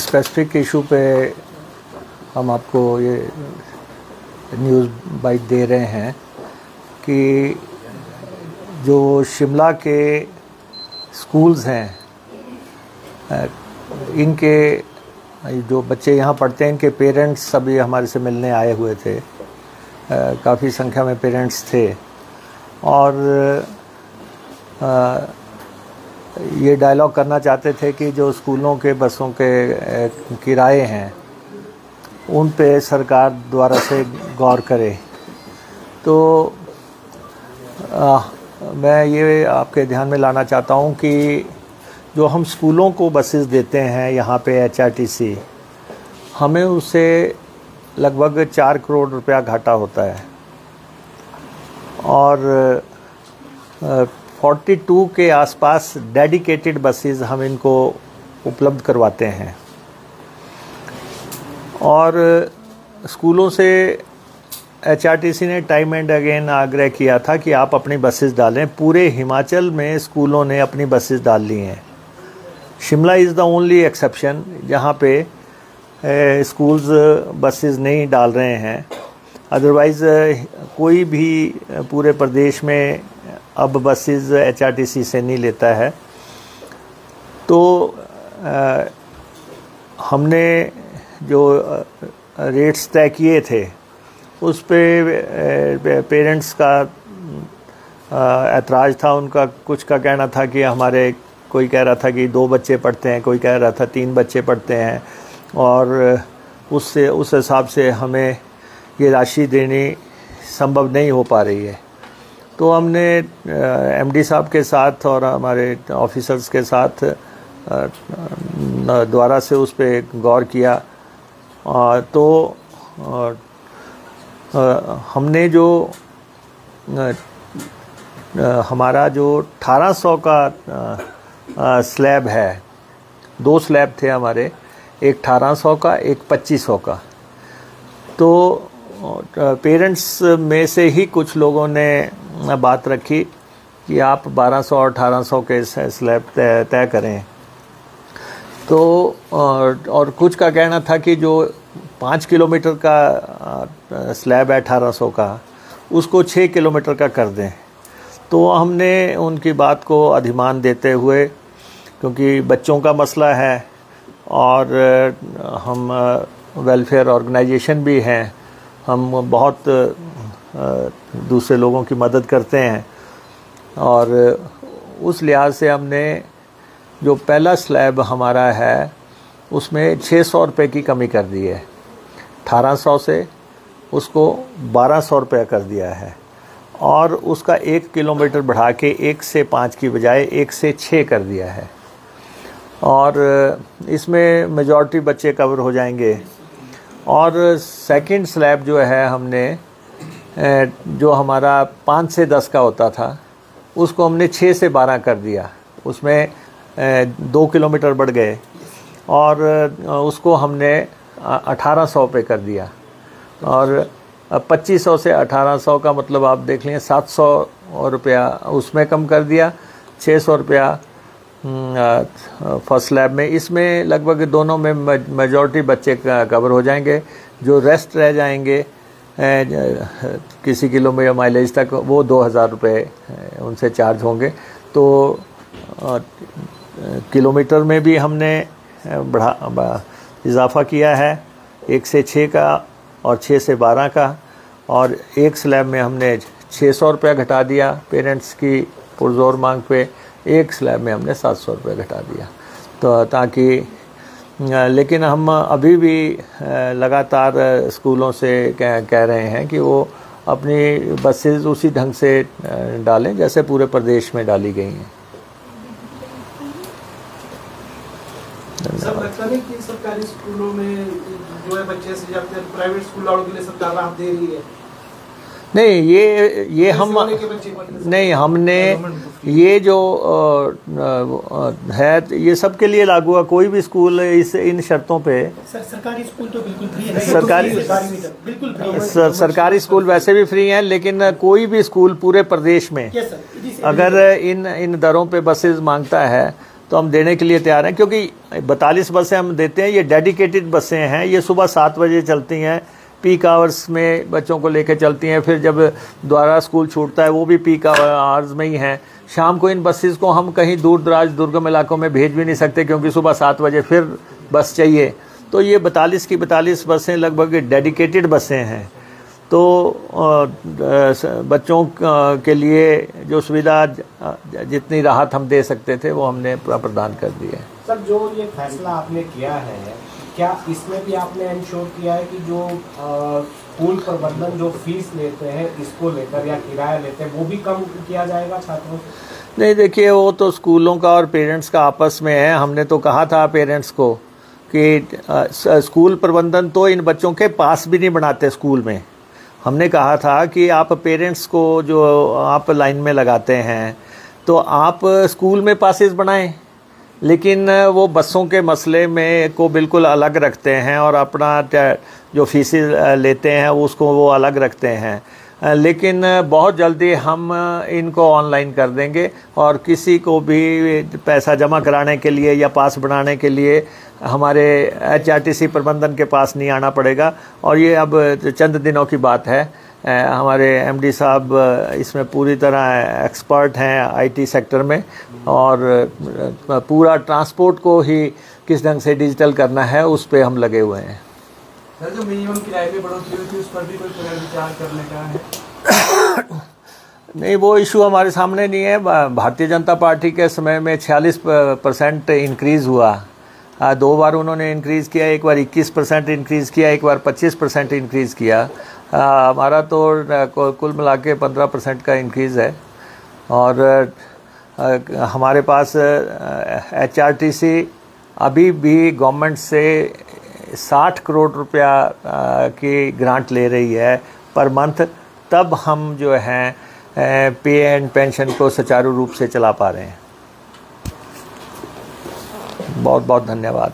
Specific issue पे हम आपको ये न्यूज़ बाइट दे रहे हैं कि जो शिमला के स्कूल्स हैं, इनके जो बच्चे यहाँ पढ़ते हैं, इनके पेरेंट्स सभी हमारे से मिलने आए हुए थे। काफ़ी संख्या में पेरेंट्स थे और ये डायलॉग करना चाहते थे कि जो स्कूलों के बसों के किराए हैं उन पे सरकार द्वारा से गौर करे। तो मैं ये आपके ध्यान में लाना चाहता हूँ कि जो हम स्कूलों को बसेस देते हैं यहाँ पे HRTC, हमें उससे लगभग 4 करोड़ रुपया घाटा होता है और 42 के आसपास डेडिकेटेड बसेस हम इनको उपलब्ध करवाते हैं। और स्कूलों से HRTC ने टाइम एंड अगेन आग्रह किया था कि आप अपनी बसेस डालें। पूरे हिमाचल में स्कूलों ने अपनी बसेस डाल ली हैं। Shimla is the only exception जहाँ पे स्कूल्स बसेस नहीं डाल रहे हैं। अदरवाइज़ कोई भी पूरे प्रदेश में अब बसेस HRTC से नहीं लेता है। तो हमने जो रेट्स तय किए थे उस पे पेरेंट्स का ऐतराज़ था। उनका कुछ का कहना था कि हमारे, कोई कह रहा था कि 2 बच्चे पढ़ते हैं, कोई कह रहा था 3 बच्चे पढ़ते हैं और उससे उस हिसाब से हमें ये राशि देनी संभव नहीं हो पा रही है। तो हमने MD साहब के साथ और हमारे ऑफिसर्स के साथ द्वारा से उस पे गौर किया। तो हमने जो हमारा जो 1800 का स्लैब है, 2 स्लैब थे हमारे, एक 1800 का, एक 2500 का। तो पेरेंट्स में से ही कुछ लोगों ने बात रखी कि आप 1200 और 1800 के स्लैब तय करें। तो और कुछ का कहना था कि जो 5 किलोमीटर का स्लैब है 1800 का, उसको 6 किलोमीटर का कर दें। तो हमने उनकी बात को अधिमान देते हुए, क्योंकि बच्चों का मसला है और हम वेलफेयर ऑर्गेनाइजेशन भी हैं, हम बहुत दूसरे लोगों की मदद करते हैं, और उस लिहाज से हमने जो पहला स्लैब हमारा है उसमें 600 रुपये की कमी कर दी है। 1800 से उसको 1200 रुपये कर दिया है और उसका 1 किलोमीटर बढ़ा के 1 से 5 की बजाय 1 से 6 कर दिया है। और इसमें मेजॉरिटी बच्चे कवर हो जाएंगे। और सेकंड स्लैब जो है हमने, जो हमारा 5 से 10 का होता था, उसको हमने 6 से 12 कर दिया। उसमें 2 किलोमीटर बढ़ गए और उसको हमने 1800 पे कर दिया। और 2500 से 1800 का मतलब आप देख लें 700 रुपया उसमें कम कर दिया, 600 रुपया फर्स्ट स्लैब में। इसमें लगभग दोनों में मेजॉरिटी बच्चे कवर हो जाएंगे। जो रेस्ट रह जाएंगे किसी किलोमीटर माइलेज तक, वो 2000 रुपये उनसे चार्ज होंगे। तो किलोमीटर में भी हमने इजाफ़ा किया है, 1 से 6 का और 6 से 12 का। और एक स्लैब में हमने 600 रुपया घटा दिया पेरेंट्स की पुरजोर मांग पे, एक स्लैब में हमने 700 रुपये घटा दिया। तो ताकि, लेकिन हम अभी भी लगातार स्कूलों से कह रहे हैं कि वो अपनी बसेस उसी ढंग से डालें जैसे पूरे प्रदेश में डाली गई हैं। सब लगता नहीं कि सरकारी स्कूलों में जो है बच्चे से जाते हैं, प्राइवेट स्कूल वालों के लिए सरकार राहत दे रही है? नहीं, ये हम नहीं, हमने ये जो है ये सब के लिए लागू है। कोई भी स्कूल इन शर्तों पे, सरकारी स्कूल तो बिल्कुल फ्री है। सरकारी स्कूल वैसे भी फ्री हैं, लेकिन कोई भी स्कूल पूरे प्रदेश में अगर इन दरों पे बसेस मांगता है तो हम देने के लिए तैयार हैं, क्योंकि 42 बसें हम देते हैं। ये डेडिकेटेड बसें हैं, ये सुबह 7 बजे चलती हैं, पीक आवर्स में बच्चों को लेकर चलती हैं। फिर जब दोबारा स्कूल छूटता है वो भी पीक आवर्स में ही हैं। शाम को इन बसेस को हम कहीं दूर दराज दुर्गम इलाकों में भेज भी नहीं सकते, क्योंकि सुबह 7 बजे फिर बस चाहिए। तो ये 42 की 42 बसें लगभग डेडिकेटेड बसें हैं। तो बच्चों के लिए जो सुविधा, जितनी राहत हम दे सकते थे वो हमने प्रदान कर दी है। सर, जो ये फैसला आपने किया है, क्या इसमें भी आपने इंश्योर किया है कि जो स्कूल प्रबंधन जो फीस लेते हैं इसको लेकर या किराया लेते हैं वो भी कम किया जाएगा छात्रों से? नहीं, देखिए, वो तो स्कूलों का और पेरेंट्स का आपस में है। हमने तो कहा था पेरेंट्स को कि स्कूल प्रबंधन तो इन बच्चों के पास भी नहीं बनाते स्कूल में। हमने कहा था कि आप पेरेंट्स को जो आप लाइन में लगाते हैं तो आप स्कूल में पासेस बनाएं, लेकिन वो बसों के मसले में को बिल्कुल अलग रखते हैं और अपना जो फीसें लेते हैं उसको वो अलग रखते हैं। लेकिन बहुत जल्दी हम इनको ऑनलाइन कर देंगे और किसी को भी पैसा जमा कराने के लिए या पास बनाने के लिए हमारे HRTC प्रबंधन के पास नहीं आना पड़ेगा। और ये अब चंद दिनों की बात है। हमारे MD साहब इसमें पूरी तरह एक्सपर्ट हैं IT सेक्टर में, और पूरा ट्रांसपोर्ट को ही किस ढंग से डिजिटल करना है उस पे हम लगे हुए हैं। सर, जो मिनिमम किराए में बढ़ोतरी हुई थी उस पर भी कोई पुनर्विचार करने का है? नहीं, वो इशू हमारे सामने नहीं है। भारतीय जनता पार्टी के समय में 46% इंक्रीज़ हुआ। 2 बार उन्होंने इंक्रीज़ किया, एक बार 21% इंक्रीज़ किया, एक बार 25% इंक्रीज़ किया। हमारा तो कुल मिला के 15% का इंक्रीज़ है। और हमारे पास HRTC अभी भी गवर्नमेंट से 60 करोड़ रुपया की ग्रांट ले रही है पर मंथ, तब हम जो हैं पे एंड पेंशन को सुचारू रूप से चला पा रहे हैं। बहुत बहुत धन्यवाद।